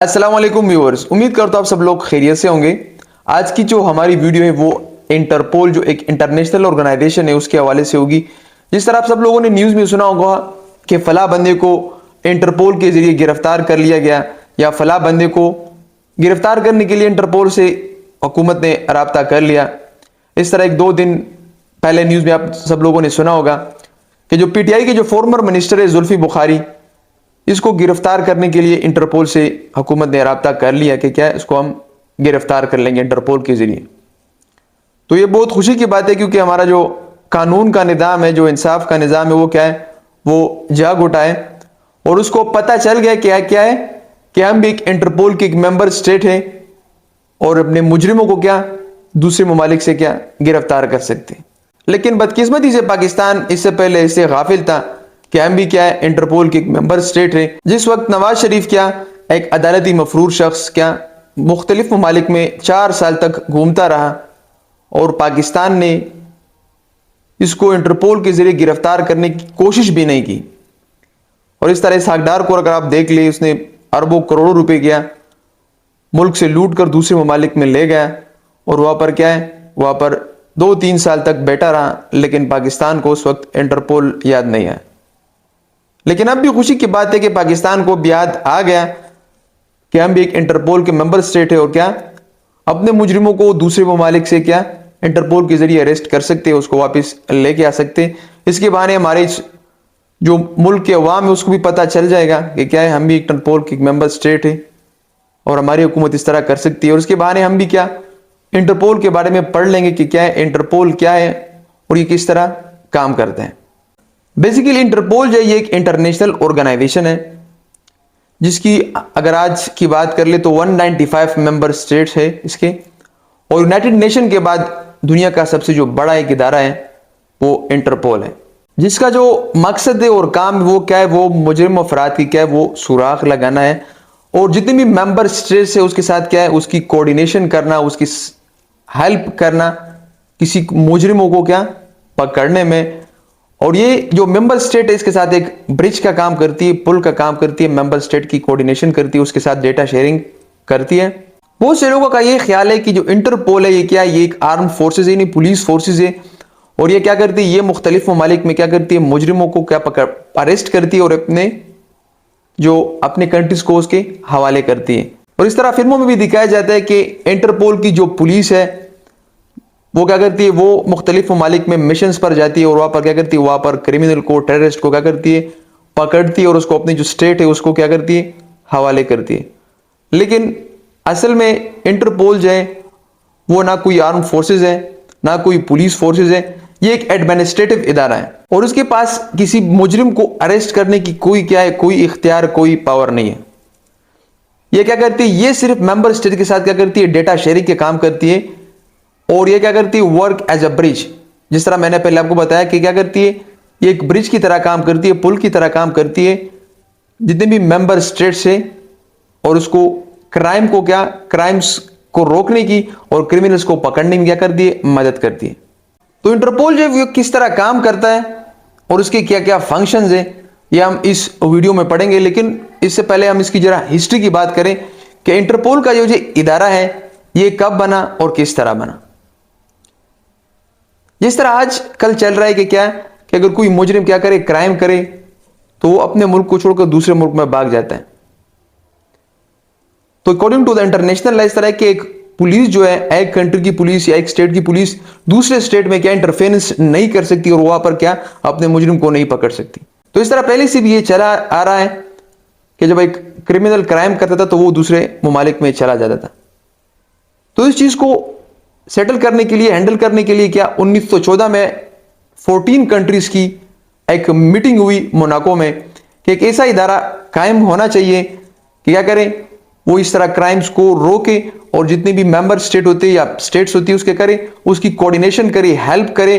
अस्सलाम वालेकुम व्यूअर्स, उम्मीद करता हूँ आप सब लोग खैरियत से होंगे। आज की जो हमारी वीडियो है वो इंटरपोल जो एक इंटरनेशनल ऑर्गेनाइजेशन है उसके हवाले से होगी। जिस तरह आप सब लोगों ने न्यूज़ में सुना होगा कि फला बंदे को इंटरपोल के जरिए गिरफ्तार कर लिया गया या फला बंदे को गिरफ्तार करने के लिए इंटरपोल से हुकूमत ने राब्ता कर लिया। इस तरह एक दो दिन पहले न्यूज़ में आप सब लोगों ने सुना होगा कि जो पीटीआई के जो फॉर्मर मिनिस्टर है जुल्फी बुखारी, इसको गिरफ्तार करने के लिए इंटरपोल से हुकूमत ने राब्ता कर लिया कि क्या इसको हम गिरफ्तार कर लेंगे इंटरपोल के जरिए। तो ये बहुत खुशी की बात है क्योंकि हमारा जो कानून का निज़ाम है, जो इंसाफ का निज़ाम है, वो क्या है, वो जाग उठा है और उसको पता चल गया क्या है कि हम भी एक इंटरपोल के एक मेंबर स्टेट है और अपने मुजरिमों को क्या दूसरे ममालिक से क्या गिरफ्तार कर सकते हैं। लेकिन बदकिस्मती से पाकिस्तान इससे पहले इससे गाफिल था कि हम भी क्या है इंटरपोल के एक मेंबर स्टेट है। जिस वक्त नवाज शरीफ क्या एक अदालती मफरूर शख्स क्या मुख्तलिफ ममालिक में 4 साल तक घूमता रहा और पाकिस्तान ने इसको इंटरपोल के जरिए गिरफ्तार करने की कोशिश भी नहीं की। और इस तरह इस हकदार को अगर आप देख ले, उसने अरबों करोड़ों रुपए किया मुल्क से लूट कर दूसरे ममालिक में ले गया और वहां पर क्या है, वहां पर 2-3 साल तक बैठा रहा। लेकिन पाकिस्तान को उस वक्त इंटरपोल याद नहीं आया। लेकिन अब भी खुशी की बात है कि पाकिस्तान को भी याद आ गया कि हम भी एक इंटरपोल के मेंबर स्टेट है और क्या अपने मुजरिमों को दूसरे ममालिक से क्या इंटरपोल के जरिए अरेस्ट कर सकते हैं, उसको वापस लेके आ सकते हैं। इसके बहाने हमारे जो मुल्क के अवाम है उसको भी पता चल जाएगा कि क्या है हम भी इंटरपोल के मेंबर स्टेट है और हमारी हुकूमत इस तरह कर सकती है। और उसके बहाने हम भी क्या इंटरपोल के बारे में पढ़ लेंगे कि क्या है इंटरपोल क्या है और ये किस तरह काम करते हैं। बेसिकली इंटरपोल जो है ये एक इंटरनेशनल ऑर्गेनाइजेशन है जिसकी अगर आज की बात कर ले तो 195 मेंबर स्टेट्स है इसके, और यूनाइटेड नेशन के बाद दुनिया का सबसे जो बड़ा एक इदारा है वो इंटरपोल है, जिसका जो मकसद है और काम वो क्या है, वो मुजरिम अफराद की क्या है वो सुराख लगाना है और जितने भी मेंबर स्टेट्स है उसके साथ क्या है उसकी कोऑर्डिनेशन करना, उसकी हेल्प करना किसी मुजरिमों को क्या पकड़ने में। और ये जो मेंबर स्टेट है इसके साथ एक ब्रिज का काम करती है, पुल का काम करती है, मेंबर स्टेट की कोऑर्डिनेशन करती है, उसके साथ डेटा शेयरिंग करती है। बहुत से लोगों का ये ख्याल है कि जो इंटरपोल है ये क्या है, ये एक आर्म फोर्सेज है, नहीं पुलिस फोर्सेज है और ये क्या करती है, ये मुख्तलिफ ममालिक में क्या करती है मुजरिमों को क्या पकड़ अरेस्ट करती है और अपने कंट्रीज को उसके हवाले करती है। और इस तरह फिल्मों में भी दिखाया जाता है कि इंटरपोल की जो पुलिस है वो क्या करती है, वो मुख्तलिफ ममालिक में मिशंस पर जाती है और वहां पर क्या करती है, वहां पर क्रिमिनल को टेररिस्ट को क्या करती है पकड़ती है और उसको अपनी जो स्टेट है उसको क्या करती है हवाले करती है। लेकिन असल में इंटरपोल जो है वो ना कोई आर्म फोर्सेज है ना कोई पुलिस फोर्सेज है, ये एक एडमिनिस्ट्रेटिव इदारा है और उसके पास किसी मुजरिम को अरेस्ट करने की कोई क्या है कोई इख्तियार कोई पावर नहीं है। ये क्या करती है, ये सिर्फ मेंबर स्टेट के साथ क्या करती है डेटा शेयरिंग के काम करती है और ये क्या करती है वर्क एज अ ब्रिज। जिस तरह मैंने पहले आपको बताया कि क्या करती है, ये एक ब्रिज की तरह काम करती है, पुल की तरह काम करती है जितने भी मेंबर स्टेट्स है और उसको क्राइम्स को रोकने की और क्रिमिनल्स को पकड़ने में क्या करती है मदद करती है। तो इंटरपोल जो है किस तरह काम करता है और उसके क्या क्या फंक्शंस है ये हम इस वीडियो में पढ़ेंगे। लेकिन इससे पहले हम इसकी जरा हिस्ट्री की बात करें कि इंटरपोल का जो इदारा है ये कब बना और किस तरह बना। जिस तरह आज कल चल रहा है कि क्या कि अगर कोई मुजरिम क्या करे, क्राइम करे तो वो अपने मुल्क को छोड़कर दूसरे मुल्क में भाग जाता है। तो according to the international law इस तरह कि एक पुलिस जो है एक कंट्री की पुलिस या एक स्टेट की पुलिस दूसरे स्टेट में क्या इंटरफेरेंस नहीं कर सकती और वहां पर क्या अपने मुजरिम को नहीं पकड़ सकती। तो इस तरह पहले से भी ये चला आ रहा है कि जब एक क्रिमिनल क्राइम करता था तो वो दूसरे ममालिक में चला जाता था। तो इस चीज को सेटल करने के लिए, हैंडल करने के लिए क्या 1914 में 14 कंट्रीज की एक मीटिंग हुई मोनाको में कि एक ऐसा इदारा कायम होना चाहिए कि क्या करें वो इस तरह क्राइम्स को रोके और जितने भी मेंबर स्टेट होते हैं या स्टेट्स होती है उसके करे उसकी कोऑर्डिनेशन करे, हेल्प करे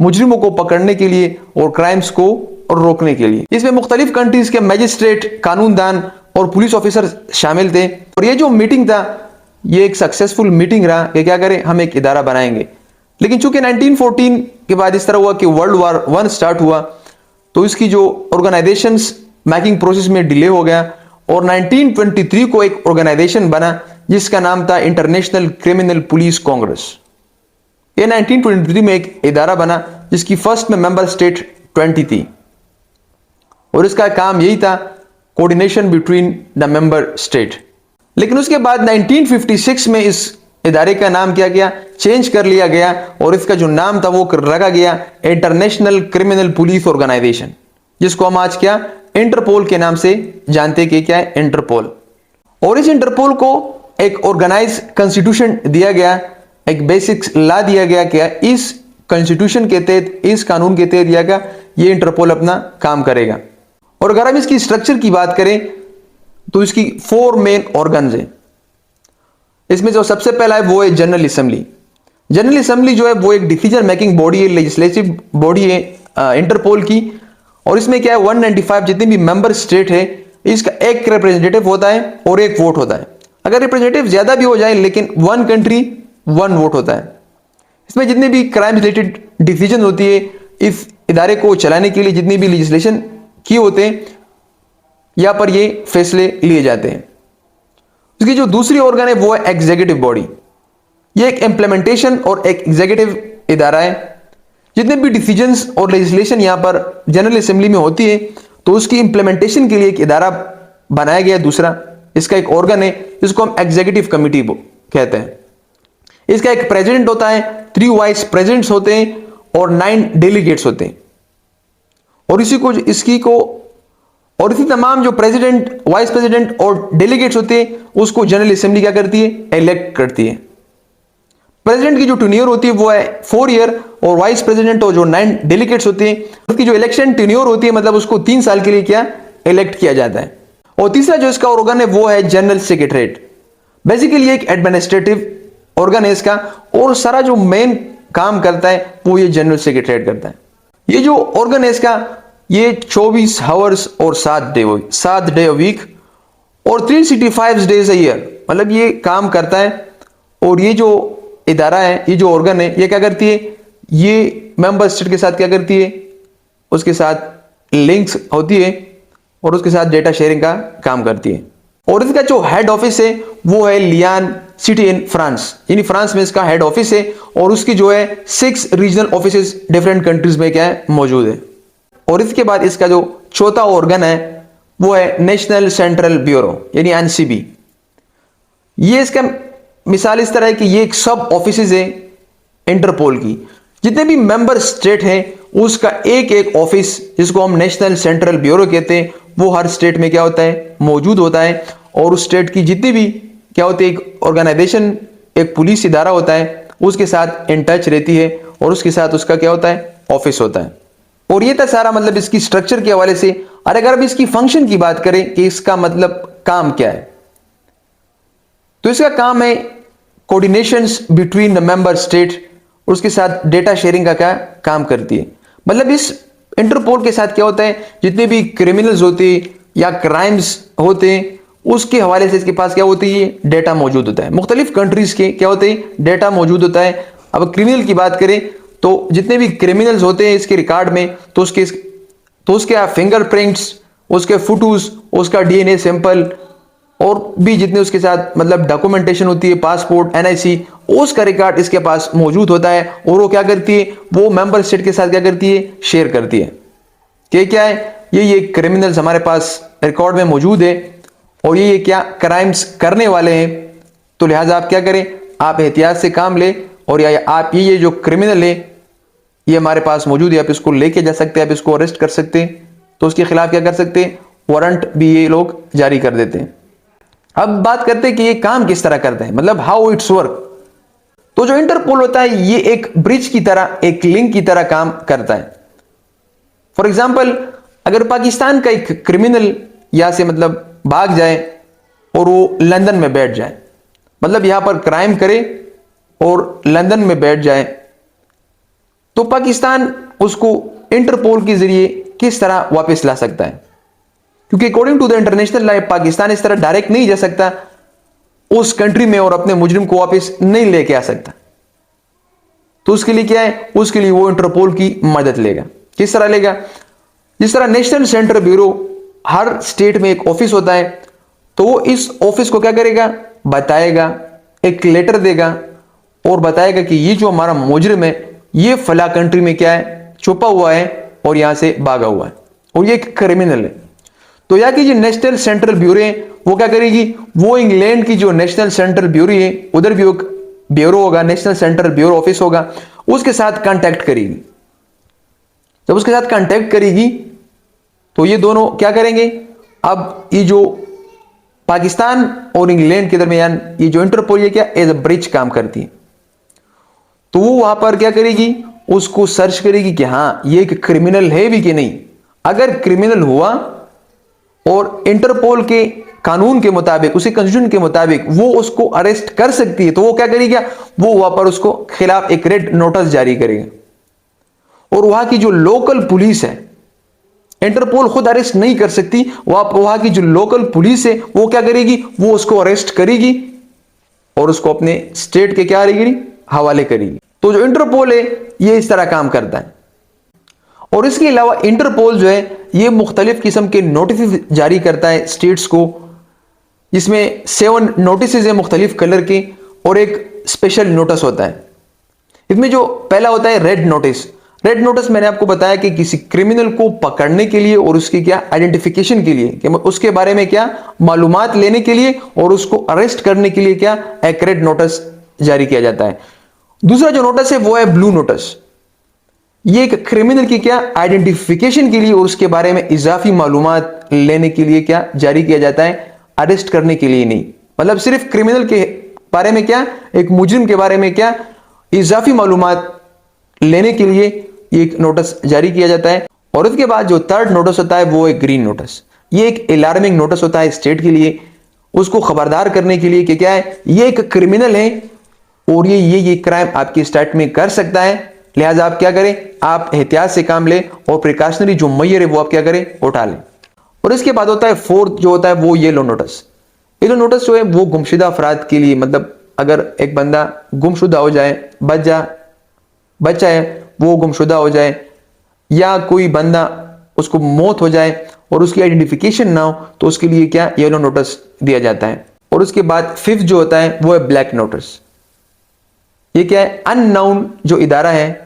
मुजरिमों को पकड़ने के लिए और क्राइम्स को रोकने के लिए। इसमें मुख्तलिफ कंट्रीज के मैजिस्ट्रेट, कानूनदान और पुलिस ऑफिसर शामिल थे और ये जो मीटिंग था ये एक सक्सेसफुल मीटिंग रहा कि क्या करें हम एक इदारा बनाएंगे। लेकिन चूंकि 1914 के बाद इस तरह हुआ कि वर्ल्ड वॉर 1 स्टार्ट हुआ तो इसकी जो ऑर्गेनाइजेशंस मेकिंग प्रोसेस में डिले हो गया और 1923 को एक ऑर्गेनाइजेशन बना जिसका नाम था इंटरनेशनल क्रिमिनल पुलिस कांग्रेस। ये 1923 में एक इदारा बना जिसकी फर्स्ट में मेंबर स्टेट 20 थी और इसका काम यही था coordination between the member state. लेकिन उसके बाद 1956 में इस इदारे का नाम क्या गया, चेंज कर लिया गया और इसका जो नाम था वो रखा गया इंटरनेशनल क्रिमिनल पुलिस ऑर्गेनाइजेशन, जिसको हम आज क्या इंटरपोल के नाम से जानते कि क्या है इंटरपोल। और इस इंटरपोल को एक ऑर्गेनाइज कॉन्स्टिट्यूशन दिया गया, एक बेसिक लॉ दिया गया, क्या इस कॉन्स्टिट्यूशन के तहत, इस कानून के तहत दिया गया ये इंटरपोल अपना काम करेगा। और अगर हम इसकी स्ट्रक्चर की बात करें तो इसकी 4 मेन ऑर्गन्स हैं। इसमें जो सबसे पहला है वो है जनरल असेंबली। जनरल असेंबली जो है वो एक डिसीजन मेकिंग बॉडी है, लेजिस्लेटिव बॉडी है इंटरपोल की। और इसमें क्या है 195 जितने भी मेंबर स्टेट है इसका एक रिप्रेजेंटेटिव होता है और एक वोट होता है। अगर रिप्रेजेंटेटिव ज्यादा भी हो जाए लेकिन 1 कंट्री 1 वोट होता है। इसमें जितने भी क्राइम रिलेटेड डिसीजन होती है इस इदारे को चलाने के लिए जितनी भी लेजिस्लेशन किए होते हैं यहां पर ये फैसले लिए जाते हैं। इसकी जो दूसरी ऑर्गन है वो है एग्जीक्यूटिव बॉडी। ये एक इंप्लीमेंटेशन और एक एग्जीक्यूटिव इदारा है। जितने भी डिसीजंस और लेजिस्लेशन यहां पर जनरल असेंबली में होती है तो उसकी इंप्लीमेंटेशन के लिए एक इदारा बनाया गया दूसरा, इसका एक ऑर्गन है जिसको हम एग्जीक्यूटिव कमिटी कहते हैं। इसका एक प्रेसिडेंट होता है, 3 वाइस प्रेसिडेंट्स होते हैं और 9 डेलीगेट्स होते हैं। और इसी तमाम जो प्रेसिडेंट, वाइस प्रेसिडेंट और डेलीगेट्स होते हैं उसको जनरल असेंबली क्या करती है, इलेक्ट करती है। प्रेसिडेंट की जो टेन्योर होती है वो है 4 ईयर और वाइस प्रेसिडेंट और जो 9 डेलीगेट्स होते हैं उसकी जो इलेक्शन टेन्योर होती है मतलब उसको 3 साल के लिए क्या इलेक्ट किया जाता है। और तीसरा जो इसका ऑर्गन है वो है जनरल सेक्रेटरीट। बेसिकली एक एडमिनिस्ट्रेटिव ऑर्गन है इसका और सारा जो मेन काम करता है वो ये जनरल सेक्रेटरीट करता है। ये जो ऑर्गन है इसका ये 24 आवर्स और 7 डे अ वीक और 365 डेज अ ईयर मतलब ये काम करता है। और ये जो इदारा है, ये जो ऑर्गन है, ये क्या करती है, ये मेंबर स्टेट के साथ क्या करती है, उसके साथ लिंक्स होती है और उसके साथ डेटा शेयरिंग का काम करती है। और इसका जो हेड ऑफिस है वो है लियान सिटी इन फ्रांस, यानी फ्रांस में इसका हेड ऑफिस है और उसकी जो है 6 रीजनल ऑफिसेस डिफरेंट कंट्रीज में क्या है मौजूद है। और इसके बाद इसका जो चौथा ऑर्गन है वो है नेशनल सेंट्रल ब्यूरो यानी एनसीबी। ये इसका मिसाल इस तरह है कि ये एक सब ऑफिसेज है इंटरपोल की। जितने भी मेंबर स्टेट हैं उसका एक एक ऑफिस जिसको हम नेशनल सेंट्रल ब्यूरो कहते हैं वो हर स्टेट में क्या होता है मौजूद होता है। और उस स्टेट की जितनी भी क्या होती है एक ऑर्गेनाइजेशन, एक पुलिस इदारा होता है उसके साथ इन टच रहती है और उसके साथ उसका क्या होता है ऑफिस होता है। और ये था सारा मतलब इसकी स्ट्रक्चर के हवाले से। और अगर अब इसकी फंक्शन की बात करें कि इसका मतलब काम क्या है तो इसका काम है coordinations between the member state और उसके साथ डेटा शेयरिंग का क्या काम करती है। मतलब इस इंटरपोल के साथ क्या होता है जितने भी क्रिमिनल्स होते हैं या क्राइम्स होते हैं उसके हवाले से इसके पास क्या होती है डेटा मौजूद होता है। मुख्तलिफ कंट्रीज के क्या होते हैं डेटा मौजूद होता है। अब क्रिमिनल की बात करें तो जितने भी क्रिमिनल्स होते हैं इसके रिकॉर्ड में तो उसके फिंगरप्रिंट्स, उसके फोटोज, उसका डीएनए सैंपल और भी जितने उसके साथ मतलब डॉक्यूमेंटेशन होती है, पासपोर्ट, एनआईसी, उसका रिकॉर्ड इसके पास मौजूद होता है। और वो क्या करती है वो मेंबर स्टेट के साथ क्या करती है शेयर करती है कि क्या है ये क्रिमिनल्स हमारे पास रिकॉर्ड में मौजूद है और ये क्या क्राइम्स करने वाले हैं। तो लिहाजा आप क्या करें, आप एहतियात से काम ले और या आप ये जो क्रिमिनल है ये हमारे पास मौजूद है, आप इसको लेके जा सकते हैं, आप इसको अरेस्ट कर सकते हैं। तो उसके खिलाफ क्या कर सकते हैं वारंट भी ये लोग जारी कर देते हैं। अब बात करते हैं कि ये काम किस तरह करते हैं, मतलब हाउ इट्स वर्क। तो जो इंटरपोल होता है ये एक ब्रिज की तरह, एक लिंक की तरह काम करता है। फॉर एग्जाम्पल अगर पाकिस्तान का एक क्रिमिनल यहां से मतलब भाग जाए और वो लंदन में बैठ जाए, मतलब यहां पर क्राइम करे और लंदन में बैठ जाए, तो पाकिस्तान उसको इंटरपोल के जरिए किस तरह वापस ला सकता है। क्योंकि according to the international law Pakistan इस तरह डायरेक्ट नहीं जा सकता उस कंट्री में और अपने मुजरिम को वापस नहीं लेके आ सकता। तो उसके लिए क्या है, उसके लिए वो इंटरपोल की मदद लेगा। किस तरह लेगा, जिस तरह नेशनल सेंट्रल ब्यूरो हर स्टेट में एक ऑफिस होता है तो वो इस ऑफिस को क्या करेगा, बताएगा, एक लेटर देगा और बताएगा कि ये जो हमारा मुजरिम है ये फला कंट्री में क्या है, छुपा हुआ है और यहां से भागा हुआ है और ये एक क्रिमिनल है। तो यहाँ की जो नेशनल सेंट्रल ब्यूरो है वो क्या करेगी, वो इंग्लैंड की जो नेशनल सेंट्रल ब्यूरो है उधर भी एक ब्यूरो होगा, नेशनल सेंट्रल ब्यूरो ऑफिस होगा, उसके साथ कांटेक्ट करेगी। जब उसके साथ कांटेक्ट करेगी तो ये दोनों क्या करेंगे, अब ये जो पाकिस्तान और इंग्लैंड के दरमियान ये जो इंटरपोल ये क्या एज अ ब्रिज काम करती है, तो वो वहां पर क्या करेगी, उसको सर्च करेगी कि हां ये एक क्रिमिनल है भी कि नहीं। अगर क्रिमिनल हुआ और इंटरपोल के कानून के मुताबिक, उसी कॉन्स्टिट्यूशन के मुताबिक वो उसको अरेस्ट कर सकती है, तो वो क्या करेगी, वो वहां पर उसको खिलाफ एक रेड नोटिस जारी करेगा। और वहां की जो लोकल पुलिस है, इंटरपोल खुद अरेस्ट नहीं कर सकती, वहां की जो लोकल पुलिस है वो क्या करेगी, वो उसको अरेस्ट करेगी और उसको अपने स्टेट के क्या करेगी, हवाले करेगी। तो जो इंटरपोल है ये इस तरह काम करता है। और इसके अलावा इंटरपोल जो है ये मुख्तलिफ किस्म के नोटिस जारी करता है स्टेट्स को, इसमें 7 नोटिस है मुख्तलिफ कलर के और एक स्पेशल नोटिस होता है। इसमें जो पहला होता है रेड नोटिस। रेड नोटिस मैंने आपको बताया कि किसी क्रिमिनल को पकड़ने के लिए और उसकी क्या आइडेंटिफिकेशन के लिए, कि उसके बारे में क्या मालूमात लेने के लिए और उसको अरेस्ट करने के लिए क्या एक रेड नोटिस जारी किया जाता है। दूसरा जो नोटिस है वो है ब्लू नोटिस। ये एक क्रिमिनल की क्या आइडेंटिफिकेशन के लिए और उसके बारे में इजाफी मालूमात लेने के लिए क्या जारी किया जाता है, अरेस्ट करने के लिए नहीं। मतलब सिर्फ क्रिमिनल के बारे में क्या, एक मुजरिम के बारे में क्या इजाफी मालूमात लेने के लिए एक नोटिस जारी किया जाता है। और उसके बाद जो थर्ड नोटिस होता है वो एक ग्रीन नोटिस। ये एक अलार्मिंग नोटिस होता है स्टेट के लिए, उसको खबरदार करने के लिए कि क्या है, ये एक क्रिमिनल है और ये क्राइम आपकी स्टेट में कर सकता है, लिहाजा आप क्या करें, आप एहतियात से काम लें और प्रिकॉशनरी जो मैयर है वो आप क्या करें, उठा लें। और इसके बाद होता है फोर्थ जो होता है वो येलो नोटिस। येलो नोटिस जो है वो गुमशुदा अफराद के लिए, मतलब अगर एक बंदा गुमशुदा हो जाए, बच्चा है वो गुमशुदा हो जाए, या कोई बंदा उसको मौत हो जाए और उसकी आइडेंटिफिकेशन ना हो, तो उसके लिए क्या येलो नोटिस दिया जाता है। और उसके बाद फिफ्थ जो होता है वो है ब्लैक नोटिस। ये क्या है, अननाउन जो इदारा है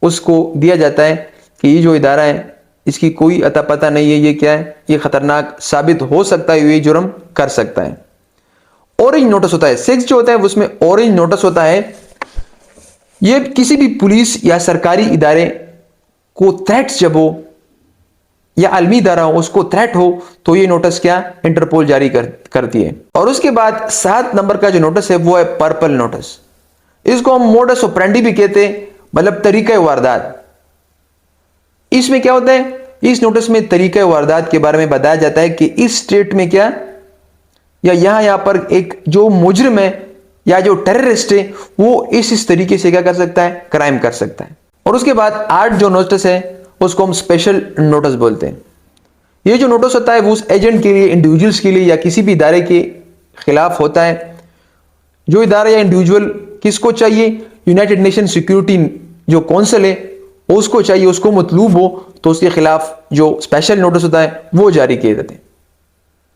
उसको दिया जाता है कि ये जो इदारा है इसकी कोई अता पता नहीं है, ये क्या है, ये खतरनाक साबित हो सकता है, ये जुर्म कर सकता है। ऑरेंज नोटिस होता है। 6 जो होता है उसमें ऑरेंज नोटिस होता है। ये किसी भी पुलिस या सरकारी इदारे को थ्रेट्स जब हो या आलमी इदारा हो उसको थ्रेट हो तो ये नोटिस क्या इंटरपोल जारी करती है। और उसके बाद 7 नंबर का जो नोटिस है वो है पर्पल नोटिस। इसको हम मोडस ऑपरेंडी भी कहते हैं, मतलब तरीका वारदात। इसमें क्या होता है, इस नोटिस में तरीका वारदात के बारे में बताया जाता है कि इस स्टेट में क्या या यहां पर एक जो मुजरिम है या जो टेररिस्ट है वो इस तरीके से क्या कर सकता है, क्राइम कर सकता है। और उसके बाद 8 जो नोटिस है उसको हम स्पेशल नोटिस बोलते हैं। ये जो नोटिस होता है वो उस एजेंट के लिए, इंडिविजुअल्स के लिए या किसी भी इदारे के खिलाफ होता है। जो इदारा या इंडिविजुअल किसको चाहिए, यूनाइटेड नेशन सिक्योरिटी जो काउंसिल है उसको चाहिए, उसको मतलूब हो तो उसके खिलाफ जो स्पेशल नोटिस होता है वो जारी किए जाते हैं।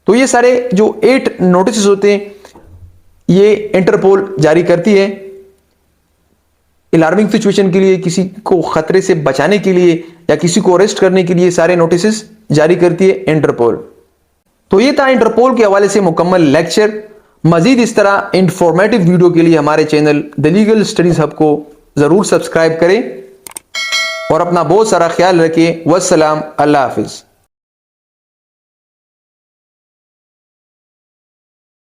तो ये सारे जो 8 नोटिस होते हैं ये इंटरपोल जारी करती है अलार्मिंग सिचुएशन के लिए, किसी को खतरे से बचाने के लिए या किसी को अरेस्ट करने के लिए सारे नोटिस जारी करती है इंटरपोल। तो ये था इंटरपोल के हवाले से मुकम्मल लेक्चर। मजीद इस तरह इंफॉर्मेटिव वीडियो के लिए हमारे channel the legal studies hub को जरूर सब्सक्राइब करें और अपना बहुत सारा ख्याल रखिए। वस्सलाम, अल्लाह हाफिज।